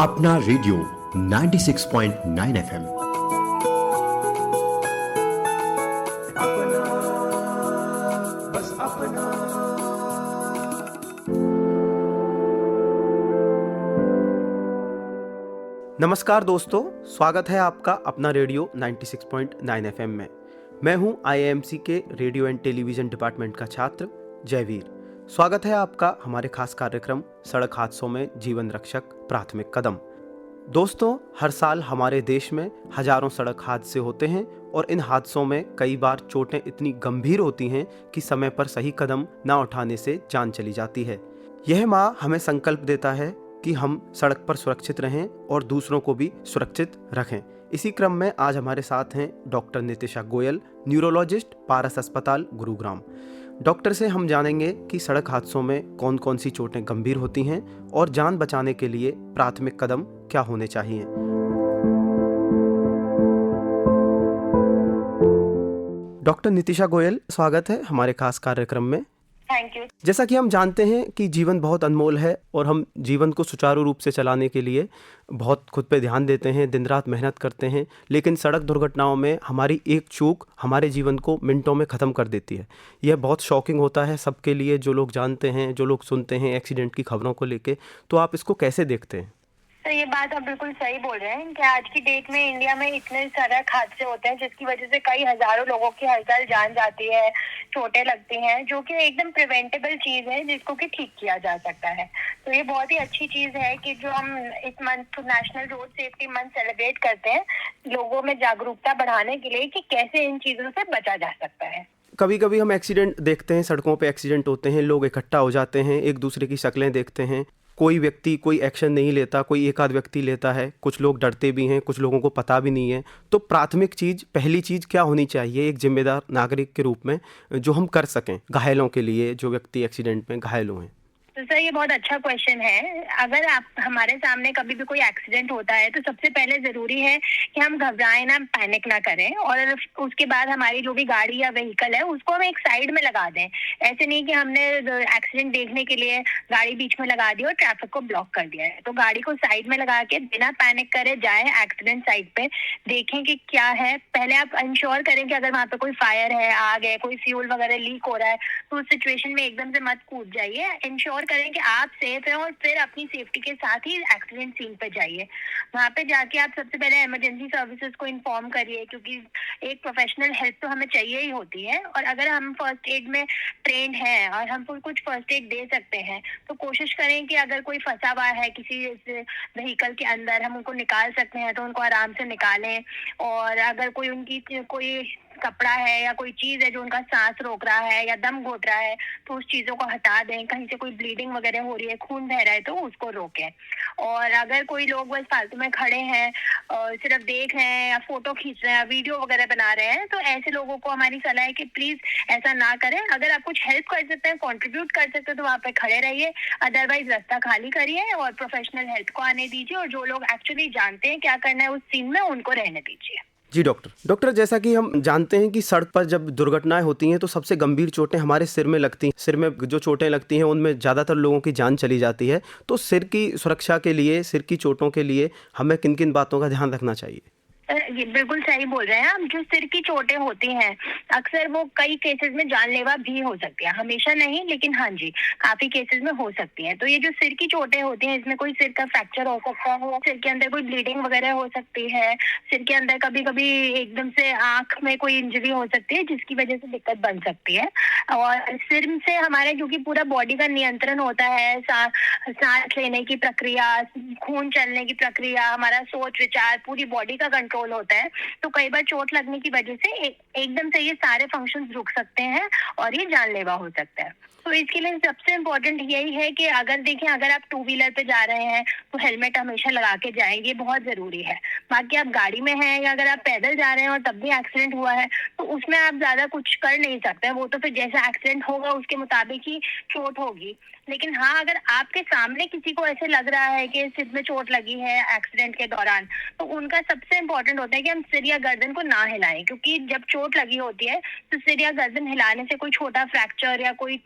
अपना radio 96.9 FM. अपना बस अपना। नमस्कार दोस्तों, स्वागत है आपका अपना रेडियो 96.9 एफएम में। मैं हूं आईआईएमसी के रेडियो एंड टेलीविज़न डिपार्टमेंट का छात्र जयवीर। स्वागत है आपका हमारे खास कार्यक्रम सड़क हादसों में जीवन रक्षक प्राथमिक कदम। दोस्तों, हर साल हमारे देश में हजारों सड़क हादसे होते हैं और इन हादसों में कई बार चोटें इतनी गंभीर होती हैं कि समय पर सही कदम न उठाने से जान चली जाती है। यह माह हमें संकल्प देता है कि हम सड़क पर सुरक्षित रहें और दूसरों को भी सुरक्षित रखें। इसी क्रम में आज हमारे साथ हैं डॉक्टर नितिशा गोयल, न्यूरोलॉजिस्ट, पारस अस्पताल, गुरुग्राम। डॉक्टर से हम जानेंगे कि सड़क हादसों में कौन कौन सी चोटें गंभीर होती हैं और जान बचाने के लिए प्राथमिक कदम क्या होने चाहिए। डॉक्टर नितिशा गोयल, स्वागत है हमारे खास कार्यक्रम में। Thank you. जैसा कि हम जानते हैं कि जीवन बहुत अनमोल है और हम जीवन को सुचारू रूप से चलाने के लिए बहुत खुद पे ध्यान देते हैं, दिन रात मेहनत करते हैं, लेकिन सड़क दुर्घटनाओं में हमारी एक चूक हमारे जीवन को मिनटों में ख़त्म कर देती है। यह बहुत शॉकिंग होता है सबके लिए, जो लोग जानते हैं, जो लोग सुनते हैं एक्सीडेंट की खबरों को लेके। तो आप इसको कैसे देखते हैं? तो ये बात आप बिल्कुल सही बोल रहे हैं कि आज की डेट में इंडिया में इतने सड़क हादसे होते हैं जिसकी वजह से कई हजारों लोगों की हर साल जान जाती है, चोटें लगती हैं, जो कि एकदम प्रिवेंटेबल चीज है जिसको कि ठीक किया जा सकता है। तो ये बहुत ही अच्छी चीज है कि जो हम इस month national road safety month celebrate करते हैं लोगों में जागरूकता बढ़ाने के लिए कि कैसे इन चीजों से बचा जा सकता है। कभी कभी हम एक्सीडेंट देखते हैं, सड़कों पे एक्सीडेंट होते हैं, लोग इकट्ठा हो जाते हैं, एक दूसरे की शक्लें देखते हैं, कोई व्यक्ति कोई एक्शन नहीं लेता, कोई एक आध व्यक्ति लेता है, कुछ लोग डरते भी हैं, कुछ लोगों को पता भी नहीं है। तो प्राथमिक चीज़, पहली चीज़ क्या होनी चाहिए एक जिम्मेदार नागरिक के रूप में जो हम कर सकें घायलों के लिए, जो व्यक्ति एक्सीडेंट में घायल हुए हैं? तो सर ये बहुत अच्छा क्वेश्चन है। अगर आप हमारे सामने कभी भी कोई एक्सीडेंट होता है तो सबसे पहले जरूरी है कि हम घबराएं ना, पैनिक ना करें और उसके बाद हमारी जो भी गाड़ी या व्हीकल है उसको हम एक साइड में लगा दें। ऐसे नहीं कि हमने एक्सीडेंट देखने के लिए गाड़ी बीच में लगा दी और ट्रैफिक को ब्लॉक कर दिया है। तो गाड़ी को साइड में लगा के बिना पैनिक करे जाए एक्सीडेंट साइड पे, देखें कि क्या है। पहले आप इंश्योर करें कि अगर वहाँ पे कोई फायर है, आग है, कोई फ्यूल वगैरह लीक हो रहा है तो उस सिचुएशन में एकदम से मत कूद जाइए। इंश्योर करें कि आप सेफ हैं और फिर अपनी सेफ्टी के साथ ही एक्सीडेंट सीन पे जाइए। वहाँ पे जाके आप सबसे पहले इमरजेंसी सर्विसेज को इन्फॉर्म करिए, क्योंकि एक प्रोफेशनल हेल्प तो हमें चाहिए ही होती है। और अगर हम फर्स्ट एड में ट्रेंड हैं और हम कुछ फर्स्ट एड दे सकते हैं तो कोशिश करें कि अगर कोई फंसा हुआ है किसी व्हीकल के अंदर, हम उनको निकाल सकते हैं तो उनको आराम से निकालें। और अगर कोई उनकी कोई कपड़ा है या कोई चीज है जो उनका सांस रोक रहा है या दम घोट रहा है तो उस चीजों को हटा दें। कहीं से कोई ब्लीडिंग वगैरह हो रही है, खून बह रहा है तो उसको रोकें। और अगर कोई लोग बस फालतू में खड़े हैं और सिर्फ देख रहे हैं या फोटो खींच रहे हैं, वीडियो वगैरह बना रहे हैं, तो ऐसे लोगों को हमारी सलाह है कि प्लीज ऐसा ना करें। अगर आप कुछ हेल्प कर सकते हैं, कंट्रीब्यूट कर सकते हैं तो वहाँ पे खड़े रहिए, अदरवाइज रास्ता खाली करिए और प्रोफेशनल हेल्प को आने दीजिए। और जो लोग एक्चुअली जानते हैं क्या करना है उस सीन में, उनको रहने दीजिए। जी डॉक्टर, जैसा कि हम जानते हैं कि सड़क पर जब दुर्घटनाएं होती हैं तो सबसे गंभीर चोटें हमारे सिर में लगती हैं। सिर में जो चोटें लगती हैं उनमें ज़्यादातर लोगों की जान चली जाती है। तो सिर की सुरक्षा के लिए, सिर की चोटों के लिए हमें किन किन बातों का ध्यान रखना चाहिए? ये बिल्कुल सही बोल रहे हैं आप। जो सिर की चोटें होती हैं अक्सर वो कई केसेस में जानलेवा भी हो सकती है, हमेशा नहीं लेकिन हाँ जी काफी केसेस में हो सकती हैं। तो ये जो सिर की चोटें होती हैं इसमें कोई सिर का फ्रैक्चर हो सकता है, सिर के अंदर कोई ब्लीडिंग वगैरह हो सकती है, सिर के अंदर कभी कभी एकदम से आंख में कोई इंजरी हो सकती है जिसकी वजह से दिक्कत बन सकती है। और सिर से हमारे क्योंकि पूरा बॉडी का नियंत्रण होता है, सांस लेने की प्रक्रिया, खून चलने की प्रक्रिया, हमारा सोच विचार, पूरी बॉडी का कंट्रोल होता है। तो कई बार चोट लगने की वजह से एकदम से ये सारे फंक्शंस रुक सकते हैं और ये जानलेवा हो सकता है। तो इसके लिए सबसे इम्पोर्टेंट यही है कि अगर आप टू व्हीलर पे जा रहे हैं तो हेलमेट हमेशा लगा के जाएं, ये बहुत जरूरी है। बाकी आप गाड़ी में हैं या अगर आप पैदल जा रहे हैं और तब भी एक्सीडेंट हुआ है तो उसमें आप ज्यादा कुछ कर नहीं सकते, वो तो फिर जैसा एक्सीडेंट होगा उसके मुताबिक ही चोट होगी। लेकिन हाँ, अगर आपके सामने किसी को ऐसे लग रहा है कि सिर में चोट लगी है एक्सीडेंट के दौरान, तो उनका सबसे इम्पोर्टेंट होता है कि हम सिर या गर्दन को ना हिलाएं, क्योंकि जब चोट लगी होती है तो सिर या गर्दन हिलाने से कोई छोटा फ्रैक्चर या कोई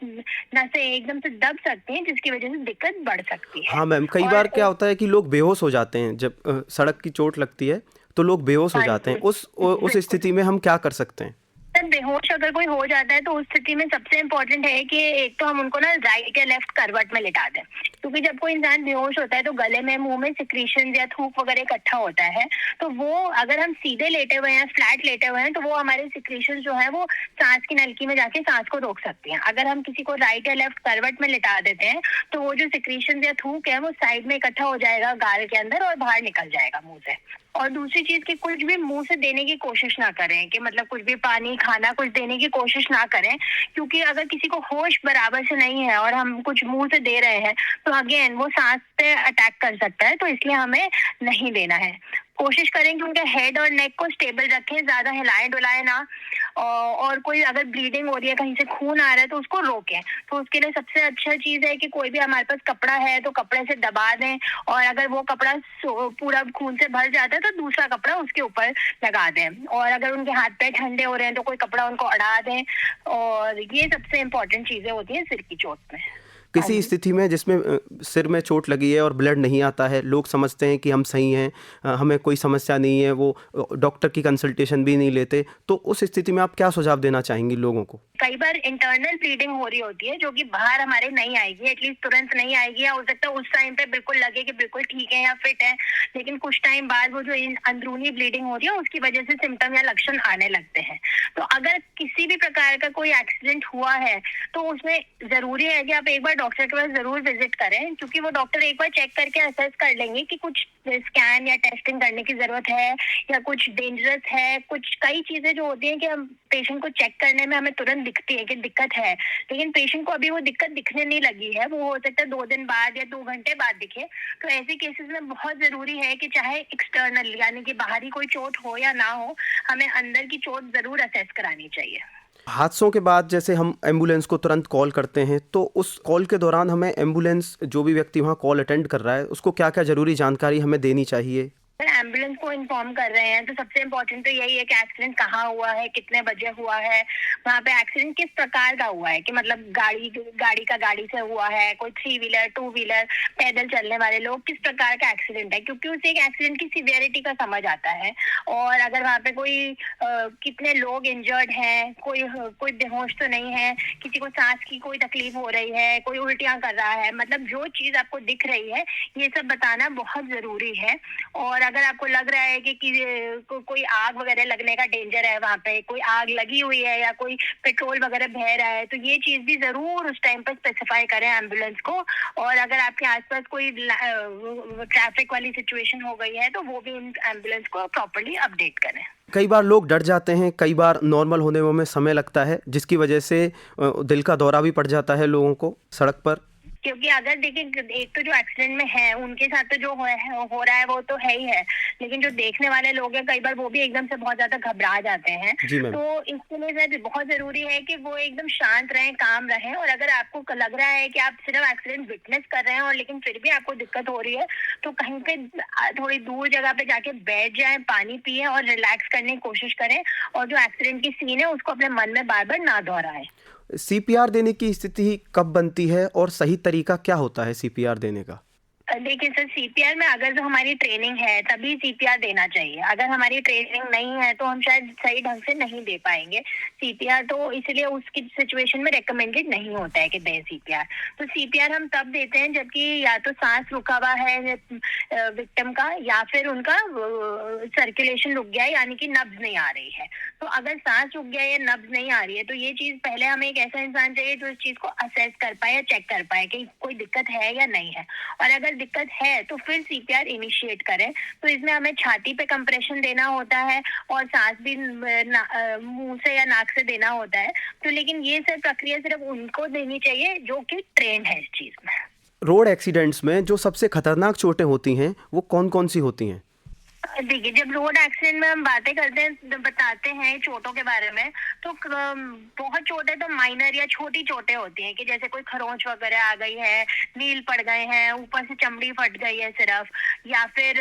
नसें एकदम से दब सकती हैं, जिसकी वजह से दिक्कत बढ़ सकती है। हाँ मैम, कई और बार क्या होता है कि लोग बेहोश हो जाते हैं जब सड़क की चोट लगती है, तो लोग बेहोश हो हाँ जाते हैं। जी, उस बिल्कुल। स्थिति में हम क्या कर सकते हैं? सर बेहोश अगर कोई हो जाता है तो उस स्थिति में सबसे इम्पोर्टेंट है कि एक तो हम उनको ना राइट या लेफ्ट करवट में लिटा दें, क्योंकि जब कोई इंसान बेहोश होता है तो गले में, मुंह में सिक्रीशन या थूक वगैरह इकट्ठा होता है। तो वो अगर हम सीधे लेटे हुए हैं, फ्लैट लेटे हुए हैं, तो वो हमारे सिक्रीशन जो है वो सांस की नलकी में जाके सांस को रोक सकती हैं। अगर हम किसी को राइट या लेफ्ट करवट में लिटा देते हैं तो वो जो सिक्रीशन या थूक है वो साइड में इकट्ठा हो जाएगा गाल के अंदर और बाहर निकल जाएगा मुंह से। और दूसरी चीज कि कुछ भी मुंह से देने की कोशिश ना करें, कि मतलब कुछ भी पानी, खाना कुछ देने की कोशिश ना करें, क्योंकि अगर किसी को होश बराबर से नहीं है और हम कुछ मुंह से दे रहे हैं तो अगेन वो सांस पे अटैक कर सकता है, तो इसलिए हमें नहीं देना है। कोशिश करें कि उनके हेड और नेक को स्टेबल रखें, ज्यादा हिलाएं डुलाएं ना। और कोई अगर ब्लीडिंग हो रही है, कहीं से खून आ रहा है, तो उसको रोकें। तो उसके लिए सबसे अच्छा चीज है कि कोई भी हमारे पास कपड़ा है तो कपड़े से दबा दें, और अगर वो कपड़ा पूरा खून से भर जाता है तो दूसरा कपड़ा उसके ऊपर लगा दें। और अगर उनके हाथ पैर ठंडे हो रहे हैं तो कोई कपड़ा उनको अड़ा दें। और ये सबसे इम्पोर्टेंट चीजें होती हैं सिर की चोट में। किसी स्थिति में जिसमें सिर में चोट लगी है और ब्लड नहीं आता है, लोग समझते हैं कि हम सही हैं, हमें कोई समस्या नहीं है, वो डॉक्टर की कंसल्टेशन भी नहीं लेते, तो उस स्थिति में आप क्या सुझाव देना चाहेंगी लोगों को? कई बार इंटरनल ब्लीडिंग हो रही होती है जो कि बाहर हमारे नहीं आएगी, एटलीस्ट तुरंत नहीं आएगी, या हो सकता है उस टाइम पे बिल्कुल लगे कि बिल्कुल ठीक है या फिट है, लेकिन कुछ टाइम बाद वो जो अंदरूनी ब्लीडिंग हो रही है उसकी वजह से सिम्टम या लक्षण आने लगते हैं। तो अगर किसी भी प्रकार का कोई एक्सीडेंट हुआ है तो उसमें जरूरी है कि आप एक बार डॉक्टर के पास जरूर विजिट करें, क्योंकि वो डॉक्टर एक बार चेक करके असेस कर लेंगे कि कुछ स्कैन या टेस्टिंग करने की जरूरत है या कुछ डेंजरस है। कुछ कई चीजें जो होती हैं कि हम पेशेंट को चेक करने में हमें तुरंत दिखती है कि दिक्कत है, लेकिन पेशेंट को अभी वो दिक्कत दिखने नहीं लगी है, वो हो सकता है 2 दिन बाद या 2 घंटे बाद दिखे। तो ऐसे केसेस में बहुत जरूरी है कि चाहे एक्सटर्नल यानी कि बाहरी कोई चोट हो या ना हो, हमें अंदर की चोट जरूर असेस करानी चाहिए। हादसों के बाद जैसे हम एम्बुलेंस को तुरंत कॉल करते हैं, तो उस कॉल के दौरान हमें एम्बुलेंस, जो भी व्यक्ति वहाँ कॉल अटेंड कर रहा है, उसको क्या क्या जरूरी जानकारी हमें देनी चाहिए? अगर एम्बुलेंस को इन्फॉर्म कर रहे हैं तो सबसे इम्पोर्टेंट तो यही है कि एक्सीडेंट कहाँ हुआ है, कितने बजे हुआ है, वहाँ पे एक्सीडेंट किस प्रकार का हुआ है, कि मतलब गाड़ी से हुआ है, कोई 3 व्हीलर 2 व्हीलर, पैदल चलने वाले लोग, किस प्रकार का एक्सीडेंट है, क्योंकि उससे एक एक्सीडेंट की सीवियरिटी का समझ आता है। और अगर वहाँ पे कोई कितने लोग इंजर्ड हैं, कोई बेहोश तो नहीं है, किसी को सांस की कोई तकलीफ हो रही है, कोई उल्टियाँ कर रहा है, मतलब जो चीज आपको दिख रही है ये सब बताना बहुत जरूरी है। और अगर आपको लग रहा है कि कोई आग वगैरह लगने का डेंजर है, वहाँ पे कोई आग लगी हुई है या कोई पेट्रोल वगैरह बह रहा है, तो ये चीज भी जरूर उस टाइम पर स्पेसिफाई करें एम्बुलेंस को। और अगर आपके आसपास कोई ट्रैफिक वाली सिचुएशन हो गई है तो वो भी एम्बुलेंस को प्रॉपर्ली अपडेट करें। कई बार लोग डर जाते हैं, कई बार नॉर्मल होने में समय लगता है, जिसकी वजह से दिल का दौरा भी पड़ जाता है लोगों को सड़क पर। क्योंकि अगर देखिए, एक तो जो एक्सीडेंट में है उनके साथ तो जो हो रहा है वो तो है ही है, लेकिन जो देखने वाले लोग हैं कई बार वो भी एकदम से बहुत ज्यादा घबरा जाते हैं। तो इसके लिए सर बहुत जरूरी है कि वो एकदम शांत रहें, काम रहें। और अगर आपको लग रहा है कि आप सिर्फ एक्सीडेंट विटनेस कर रहे हैं और लेकिन फिर भी आपको दिक्कत हो रही है, तो कहीं पे थोड़ी दूर जगह पे जाके बैठ जाएं, पानी पिए और रिलैक्स करने की कोशिश करें, और जो एक्सीडेंट की सीन है उसको अपने मन में बार बार ना दोहराएं। सीपीआर देने की स्थिति कब बनती है और सही तरीका क्या होता है सीपीआर देने का? देखिए सर, सीपीआर में अगर जो हमारी ट्रेनिंग है तभी सीपीआर देना चाहिए। अगर हमारी ट्रेनिंग नहीं है तो हम शायद सही ढंग से नहीं दे पाएंगे सीपीआर, तो इसलिए उसकी सिचुएशन में रेकमेंडेड नहीं होता है कि दें सीपीआर। तो सीपीआर हम तब देते हैं जबकि या तो सांस रुका हुआ है विक्टिम का, या फिर उनका सर्कुलेशन रुक गया है, यानी कि नब्ज नहीं आ रही है। तो अगर सांस रुक गया या नब्ज नहीं आ रही है तो ये चीज पहले हमें एक ऐसा इंसान चाहिए जो इस चीज को असेस कर पाए या चेक कर पाए कि कोई दिक्कत है या नहीं है। और अगर दिक्कत है तो फिर सीपीआर इनिशिएट करें। तो इसमें हमें छाती पे कंप्रेशन देना होता है और सांस भी मुंह से या नाक से देना होता है। तो लेकिन ये सब प्रक्रिया सिर्फ उनको देनी चाहिए जो कि ट्रेंड है इस चीज में। रोड एक्सीडेंट्स में जो सबसे खतरनाक चोटें होती हैं वो कौन कौन सी होती हैं? देखिए, जब रोड एक्सीडेंट में हम बातें करते हैं, बताते हैं चोटों के बारे में, तो बहुत चोटें तो माइनर या छोटी चोटें होती हैं कि जैसे कोई खरोंच वगैरह आ गई है, नील पड़ गए हैं, ऊपर से चमड़ी फट गई है सिर्फ, या फिर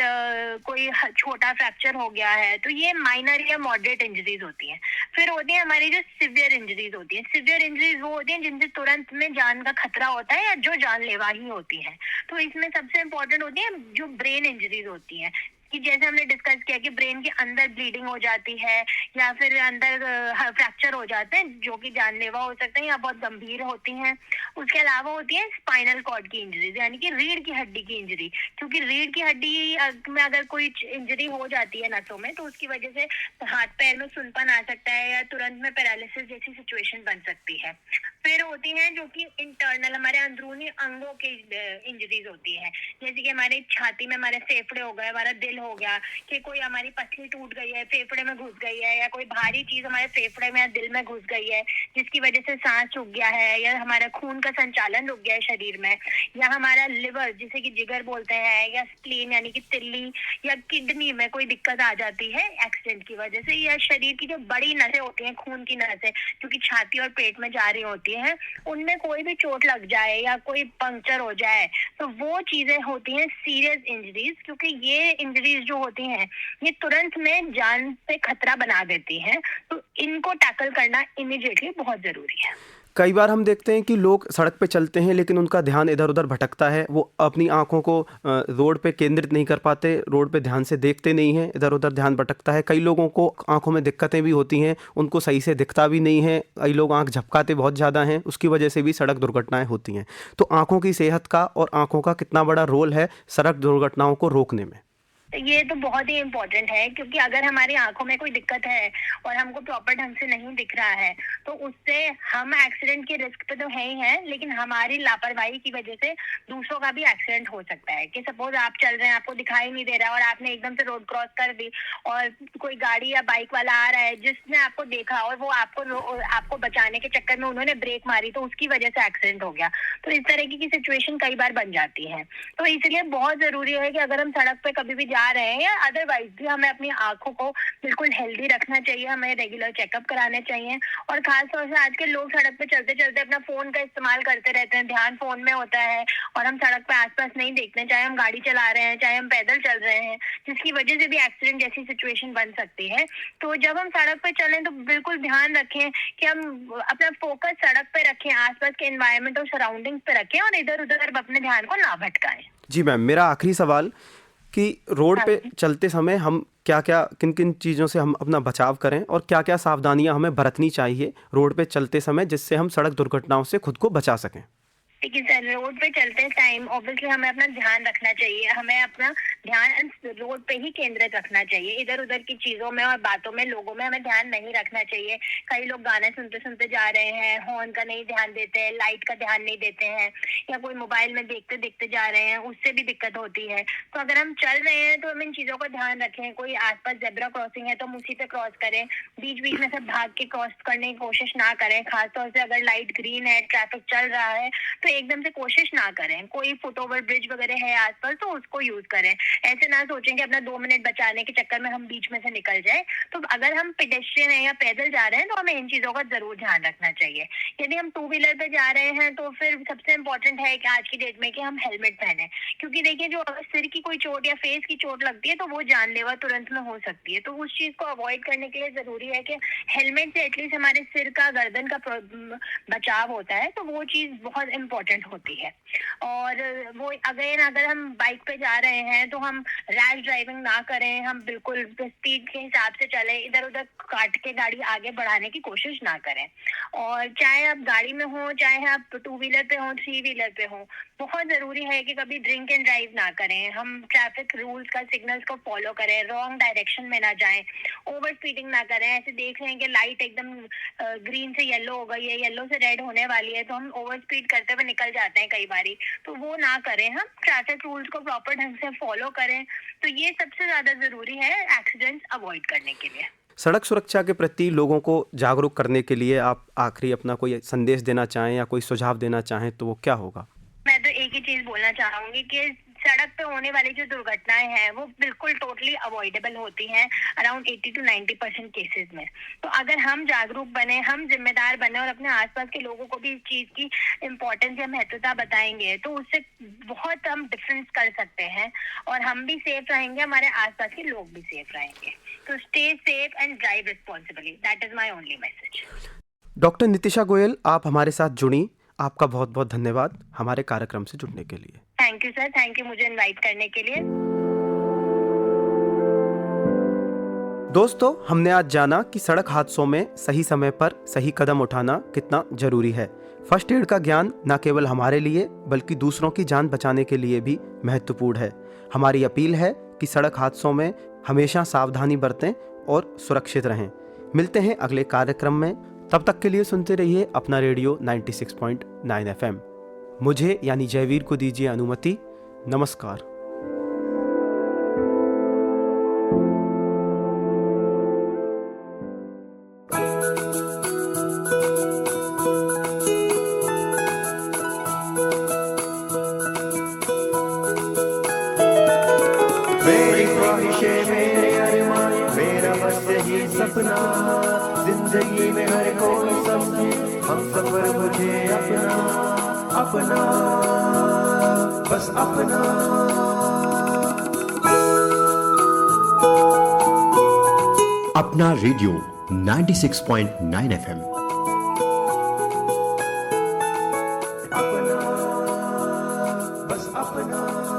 कोई छोटा फ्रैक्चर हो गया है, तो ये माइनर या मॉडरेट इंजरीज होती हैं। फिर होती है हमारी जो सिवियर इंजरीज होती हैं। सिवियर इंजरीज वो होती हैं जिनसे तुरंत में जान का खतरा होता है या जो जानलेवा ही होती हैं। तो इसमें सबसे इम्पोर्टेंट होती है जो ब्रेन इंजरीज होती हैं, कि जैसे हमने डिस्कस किया कि ब्रेन के अंदर ब्लीडिंग हो जाती है या फिर अंदर फ्रैक्चर हो जाते हैं जो कि जानलेवा हो सकते हैं या बहुत गंभीर होती हैं। उसके अलावा होती है स्पाइनल कॉर्ड की इंजरी, यानी कि रीढ़ की हड्डी की इंजरी, क्योंकि रीढ़ की हड्डी में अगर कोई इंजरी हो जाती है नसों में, तो उसकी वजह से हाथ पैर में सुनपन आ सकता है या तुरंत में पैरालिसिस जैसी सिचुएशन बन सकती है। फिर होती हैं जो कि इंटरनल हमारे अंदरूनी अंगों की इंजरीज होती है, जैसे कि हमारी छाती में हमारे फेफड़े हो गए, हमारा दिल हो गया, कि कोई हमारी पसली टूट गई है, फेफड़े में घुस गई है, या कोई भारी चीज हमारे फेफड़े में या दिल में घुस गई है जिसकी वजह से सांस रुक गया है, या हमारा खून का संचालन रुक गया है शरीर में, या हमारा लिवर जिसे कि जिगर बोलते हैं, या स्प्लीन यानी कि तिल्ली या किडनी में कोई दिक्कत आ जाती है एक्सीडेंट की वजह से, या शरीर की जो बड़ी नसें होती हैं, खून की नसें जो कि छाती और पेट में जा रही होती हैं, उनमें कोई भी चोट लग जाए या कोई पंक्चर हो जाए, तो वो चीजें होती हैं सीरियस इंजरीज, क्योंकि ये इंजरीज जो होती हैं ये तुरंत में जान पे खतरा बना देती हैं। तो इनको टैकल करना इमीडिएटली बहुत जरूरी है। कई बार हम देखते हैं कि लोग सड़क पे चलते हैं लेकिन उनका ध्यान इधर उधर भटकता है, वो अपनी आंखों को रोड पे केंद्रित नहीं कर पाते, रोड पे ध्यान से देखते नहीं हैं, इधर उधर ध्यान भटकता है। कई लोगों को आंखों में दिक्कतें भी होती हैं, उनको सही से दिखता भी नहीं है, कई लोग आंख झपकाते बहुत ज़्यादा हैं, उसकी वजह से भी सड़क दुर्घटनाएँ होती हैं। तो आंखों की सेहत का और आंखों का कितना बड़ा रोल है सड़क दुर्घटनाओं को रोकने में? ये तो बहुत ही इम्पोर्टेंट है, क्योंकि अगर हमारी आंखों में कोई दिक्कत है और हमको प्रॉपर ढंग से नहीं दिख रहा है, तो उससे हम एक्सीडेंट के रिस्क पे तो है ही है, लेकिन हमारी लापरवाही की वजह से दूसरों का भी एक्सीडेंट हो सकता है। कि सपोज आप चल रहे हैं, आपको दिखाई नहीं दे रहा और आपने एकदम से रोड क्रॉस कर दी और कोई गाड़ी या बाइक वाला आ रहा है जिसने आपको देखा और वो आपको बचाने के चक्कर में उन्होंने ब्रेक मारी, तो उसकी वजह से एक्सीडेंट हो गया। तो इस तरह की सिचुएशन कई बार बन जाती है। तो इसलिए बहुत जरूरी है कि अगर हम सड़क पे कभी भी जा रहे हैं या अदरवाइज भी, हमें अपनी आंखों को बिल्कुल हेल्दी रखना चाहिए, हमें रेगुलर चेकअप कराने चाहिए। और खास तौर से आज के लोग सड़क पे चलते चलते अपना फोन का इस्तेमाल करते रहते हैं, ध्यान फोन में होता है और हम सड़क पे आसपास नहीं देखते, चाहे हम गाड़ी चला रहे हैं चाहे हम पैदल चल रहे हैं, जिसकी वजह से भी एक्सीडेंट जैसी सिचुएशन बन सकती है। तो जब हम सड़क पे चलें तो बिल्कुल ध्यान रखें कि हम अपना फोकस सड़क पे रखें, आसपास के एनवायरनमेंट और सराउंडिंग्स पे रखें और इधर उधर अपने ध्यान को ना भटकाएं। जी मैम, मेरा आखिरी सवाल कि रोड पे चलते समय हम क्या क्या किन किन चीज़ों से हम अपना बचाव करें और क्या क्या सावधानियां हमें बरतनी चाहिए रोड पे चलते समय, जिससे हम सड़क दुर्घटनाओं से खुद को बचा सकें? देखिए सर, रोड पे चलते टाइम ऑब्वियसली हमें अपना ध्यान रखना चाहिए, हमें अपना ध्यान रोड पे ही केंद्रित रखना चाहिए, इधर उधर की चीजों में और बातों में, लोगों में हमें ध्यान नहीं रखना चाहिए। कई लोग गाने सुनते सुनते जा रहे हैं, हॉर्न का नहीं ध्यान देते हैं, लाइट का ध्यान नहीं देते हैं, या कोई मोबाइल में देखते देखते जा रहे हैं, उससे भी दिक्कत होती है। तो अगर हम चल रहे हैं तो हम इन चीजों का ध्यान रखें। कोई आसपास जेब्रा क्रॉसिंग है तो हम उसी पे क्रॉस करें, बीच बीच में से भाग के क्रॉस करने की कोशिश ना करें। खासतौर से अगर लाइट ग्रीन है, ट्रैफिक चल रहा है, तो एकदम से कोशिश ना करें। कोई फुट ओवर ब्रिज वगैरह है आसपास तो उसको यूज करें। ऐसे ना सोचें कि अपना 2 मिनट बचाने के चक्कर में हम बीच में से निकल जाए। तो अगर हम पेडेस्ट्रियन है या पैदल जा रहे हैं तो हमें इन चीजों का जरूर ध्यान रखना चाहिए। यदि हम 2 व्हीलर पे जा रहे हैं तो फिर सबसे इम्पोर्टेंट है कि आज की डेट में कि हम हेलमेट पहने, क्योंकि देखिए जो अगर सिर की कोई चोट या फेस की चोट लगती है तो वो जानलेवा तुरंत में हो सकती है। तो उस चीज को अवॉइड करने के लिए जरूरी है कि हेलमेट से एटलीस्ट हमारे सिर का, गर्दन का बचाव होता है, तो वो चीज बहुत इम्पोर्टेंट होती है। और वो अगर हम बाइक पे जा रहे हैं तो हम रैश ड्राइविंग ना करें, हम बिल्कुल स्पीड के हिसाब से चले, इधर उधर काट के गाड़ी आगे बढ़ाने की कोशिश ना करें। और चाहे आप गाड़ी में हो, चाहे आप 2 व्हीलर पे हो, 3 व्हीलर पे हो, बहुत जरूरी है कि कभी ड्रिंक एंड ड्राइव ना करें। हम ट्रैफिक रूल्स का, सिग्नल्स को फॉलो करें, रॉन्ग डायरेक्शन में ना जाएं, ओवर स्पीडिंग ना करें। ऐसे देख रहे हैं कि लाइट एकदम ग्रीन से येलो हो गई है, येलो से रेड होने वाली है, तो हम ओवर स्पीड करते हुए निकल जाते हैं कई बारी। तो वो ना करें, हम ट्रैफिक रूल्स को प्रॉपर ढंग से फॉलो करें। तो ये सबसे ज्यादा जरूरी है एक्सीडेंट्स अवॉइड करने के लिए। सड़क सुरक्षा के प्रति लोगों को जागरूक करने के लिए आप आखिरी अपना कोई संदेश देना चाहें या कोई सुझाव देना चाहें तो वो क्या होगा? मैं तो एक ही चीज बोलना चाहूंगी कि सड़क पे होने वाली जो दुर्घटनाएं हैं वो बिल्कुल टोटली अवॉइडेबल होती हैं अराउंड 80 to 90% केसेस में। तो अगर हम जागरूक बने, हम जिम्मेदार बने और अपने आसपास के लोगों को भी इस चीज की इम्पोर्टेंस या महत्वता बताएंगे तो उससे बहुत हम डिफरेंस कर सकते हैं और हम भी सेफ रहेंगे, हमारे आसपास के लोग भी सेफ रहेंगे। तो stay safe and drive responsibly, that is my only message. Doctor Nitisha Goyal, आप हमारे साथ जुड़ी, आपका बहुत बहुत धन्यवाद हमारे कार्यक्रम से जुड़ने के लिए। Thank you sir, thank you मुझे इनवाइट करने के लिए। दोस्तों, हमने आज जाना कि सड़क हादसों में सही समय पर सही कदम उठाना कितना जरूरी है। फर्स्ट एड का ज्ञान न केवल हमारे लिए बल्कि दूसरों की जान बचाने के लिए भी महत्वपूर्ण है। हमारी अपील है कि सड़क हादसों में हमेशा सावधानी बरतें और सुरक्षित रहें। मिलते हैं अगले कार्यक्रम में, तब तक के लिए सुनते रहिए अपना रेडियो 96.9 FM। मुझे यानी जयवीर को दीजिए अनुमति। नमस्कार। मेरी ख्वाहिशें, मेरे अरमान, मेरा बस यही सपना, जिंदगी में हर कोई समझे हम सफर मुझे अपना अपना, बस अपना। अपना रेडियो 96.9 FM। अपना, बस अपना।